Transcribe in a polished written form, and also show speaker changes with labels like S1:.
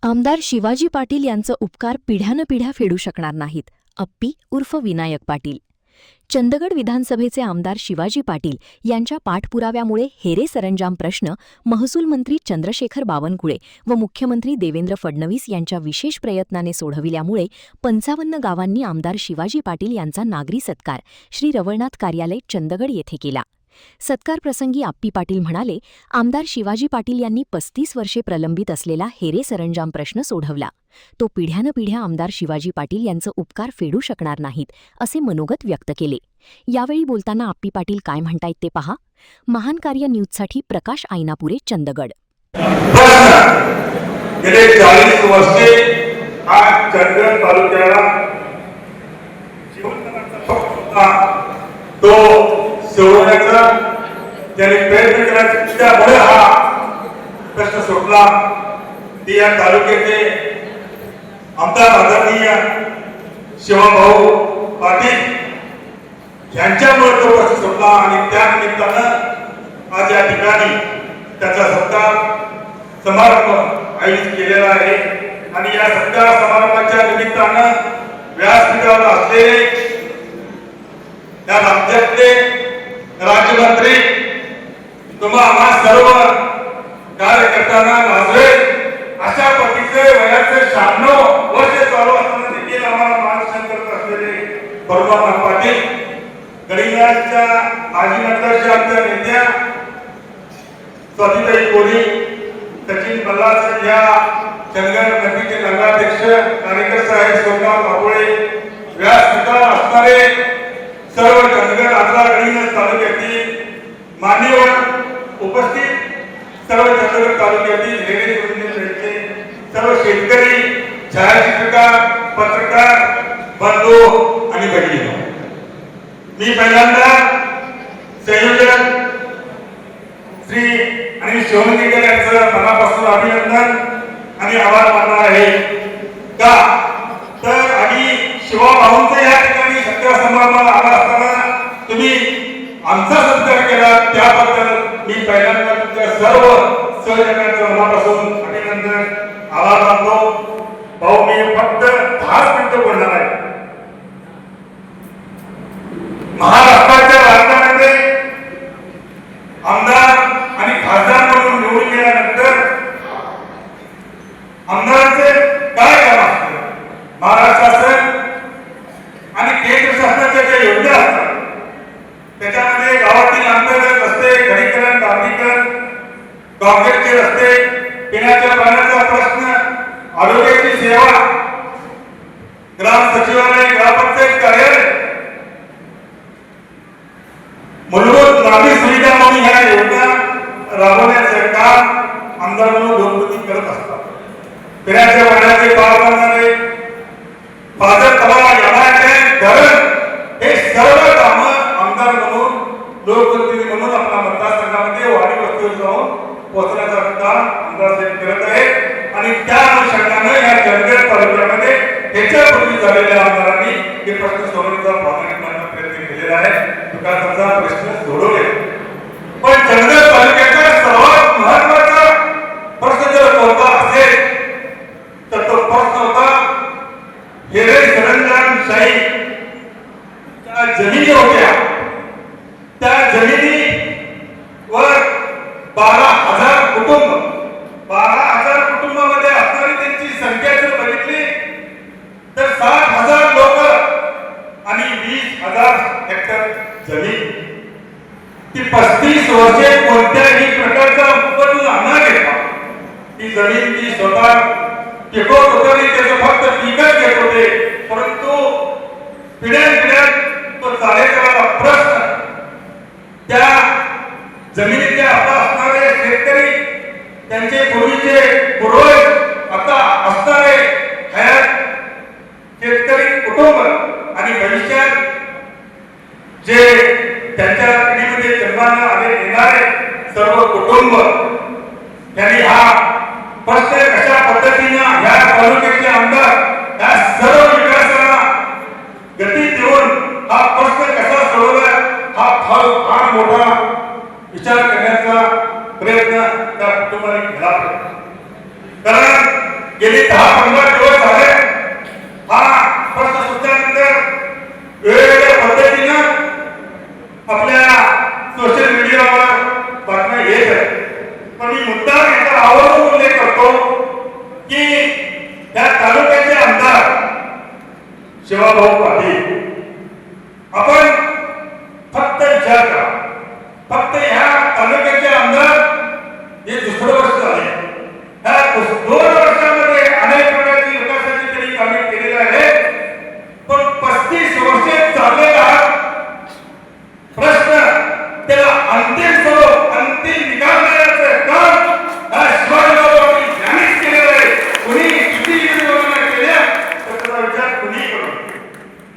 S1: आमदार शिवाजी पाटील यांचं उपकार पिढ्यानपिढ्या फेडू शकणार नाहीत. अप्पी उर्फ विनायक पाटील. चंदगड विधानसभेचे आमदार शिवाजी पाटील यांच्या पाठपुराव्यामुळे हेरे सरंजाम प्रश्न महसूल मंत्री चंद्रशेखर बावनकुळे व मुख्यमंत्री देवेंद्र फडणवीस यांच्या विशेष प्रयत्नाने सोडविल्यामुळे 55 गावांनी आमदार शिवाजी पाटील यांचा नागरी सत्कार श्री रवळनाथ कार्यालय चंदगड येथे केला. सत्कारप्रसंगी आप्पी पाटील म्हणाले, आमदार शिवाजी पाटील यांनी 35 वर्षे प्रलंबित असलेला हेरे सरंजाम प्रश्न सोडवला. तो पिढ्यानपिढ्या आमदार शिवाजी पाटील यांचं उपकार फेडू शकणार नाहीत, असे मनोगत व्यक्त केले. यावेळी बोलताना आप्पी पाटील काय म्हणतायत ते पहा. महान कार्य न्यूजसाठी प्रकाश आयनापुरे, चंदगड.
S2: गेले 40 वर्षे आज चंदगड तालुक्याला तो सोडवण्याचा त्यांनी प्रयत्न केला. त्यामुळे हा प्रश्न सुटला. ती या तालुक्याचे आमदार आदरणीय शिवाभाऊ पाटील यांच्यामुळे तो प्रश्न सुटला आणि त्या निमित्तानं आज या ठिकाणी त्याचा सत्कार समारंभ आयोजित केलेला आहे. आणि या सत्कार समारंभाच्या निमित्तानं व्यासपीठावर असलेले या राज्यातले राज्यमंत्री तुम्हा आम्हा सर्व कार्यकर्त्यांना लाजवे अशा पद्धतीचे वयाचे 96 वर्ष चालू असताना देखील आम्हाला मार्गदर्शन करत असलेले परमात्मा पाटील, गडिंग्लजच्या माजी नगरच्या आमच्या नेत्या स्वातीताई कोरी, सचिन बल्लाळ या चंदगड नगरीचे नगराध्यक्ष कार्यकर्ते साहेब सोमनाथ बाबुळे, व्यासपीठावर असणारे सर्व चंदगड आजरा गडिंग्लज तालुक्यातील मान्यवर उपस्थित सर्व चंदगड तालुक्यातील हेरे सुरंजनचे सर्व शेतकरी, छायाचित्रकार, पत्रकार बंधू आणि भगिनी, मी पहिल्यांदा संयोजक श्री आणि शिवमंदिकर यांचं मनापासून अभिनंदन आणि आभार मानणार आहे. का तर आम्ही शिवाभाऊंचा या ठिकाणी सत्कार समारंभाला आला असताना तुम्ही आमचा सत्कार केला, त्याबद्दल मी पहिल्यांदा तुमच्या सर्व सहजनांचं मनापासून अभिनंदन आभार मानतो. भाऊ, मी फक्त 10 मिनिटं बोलणार आहे. महाराष्ट्राच्या राजकारणामध्ये आमदार आणि खासदार म्हणून निवडून गेल्यानंतर आमदारांचे काय काम असतं, महाराष्ट्र शासन आणि केंद्र शासनाच्या ज्या योजना असतात त्याच्यामध्ये गावातील अंतर्गत रस्ते, घरीकरण, डांबरीकरण, काँक्रीटचे रस्ते, पिण्याच्या पाण्याचा प्रश्न, आरोग्याची सेवा, ग्राम सचिवालय, ग्रामपंचायत कार्यालय, मूलभूत नागरिक सुविधा म्हणून ह्या योजना राबवण्याचे काम आमदार म्हणून लोकप्रतिनिधी करत असतात. पिण्याच्या पाण्याचे पार बांधणारे, पाझर तलाव, यमाचे धरण, हे सर्व कामं आमदार म्हणून लोकप्रतिनिधी म्हणून आपल्या मतदारसंघामध्ये वाडी वस्तीवर जाऊन पोहोचण्याचं काम आमदार करत आहे. आणि त्या अनुषंगाने या चंदगड तालुक्यामध्ये त्याच्यापूर्वी झालेल्या आमदारांनी हे प्रश्न सोडवण्याचा प्रामाणिकपणे प्रयत्न केलेला आहे. विकासाचा प्रश्न सोडवले. पण चंदगड तालुक्याचा सर्वात महत्वाचा प्रश्न जर कोणता असेल तर तो प्रश्न होता हेरे सरंजामशाही. त्या जमिनी होत्या, त्या जमिनीवर 12,000 कुटुंब, 12,000 कुटुंबामध्ये असणारी त्यांची संख्या जर बघितली तर 60,000 लोक आणि 20,000 हेक्टर जमीन. ती 35 वर्षे कोणत्याही प्रकारचा उत्पन्न न घेता ती जमीन ती स्वतः पिकवत होते, त्याचं फक्त पिकच घेत होते. परंतु पिढ्यानपिढ्यात तो चालेचा प्रश्न त्या जमिनीच्या आता असणारे शेतकरी, त्यांचे पूर्वीचे पूर्वज, आता असणारे हयात शेतकरी कुटुंब आणि भविष्यात जे त्यांच्या पिढीमध्ये जन्माला आले येणारे सर्व कुटुंब, त्यांनी हा प्रश्न कशा पद्धतीनं ह्या तालुक्याचे आमदार या सर्व विकासाला गती देऊन हा प्रश्न कसा सोडवला, हा फार मोठा विचार करण्याचा प्रयत्न त्या कुटुंबाने केला. कारण गेली 10-15 दिवस झाले हा प्रश्न सुटल्यानंतर वेगवेगळ्या पद्धतीनं आपल्या सोशल मीडियावर बातम्या येत आहेत. पण मी मुद्दा याचा आवर्जून उल्लेख करतो की या तालुक्याचे आमदार शिवाभाऊ पाटील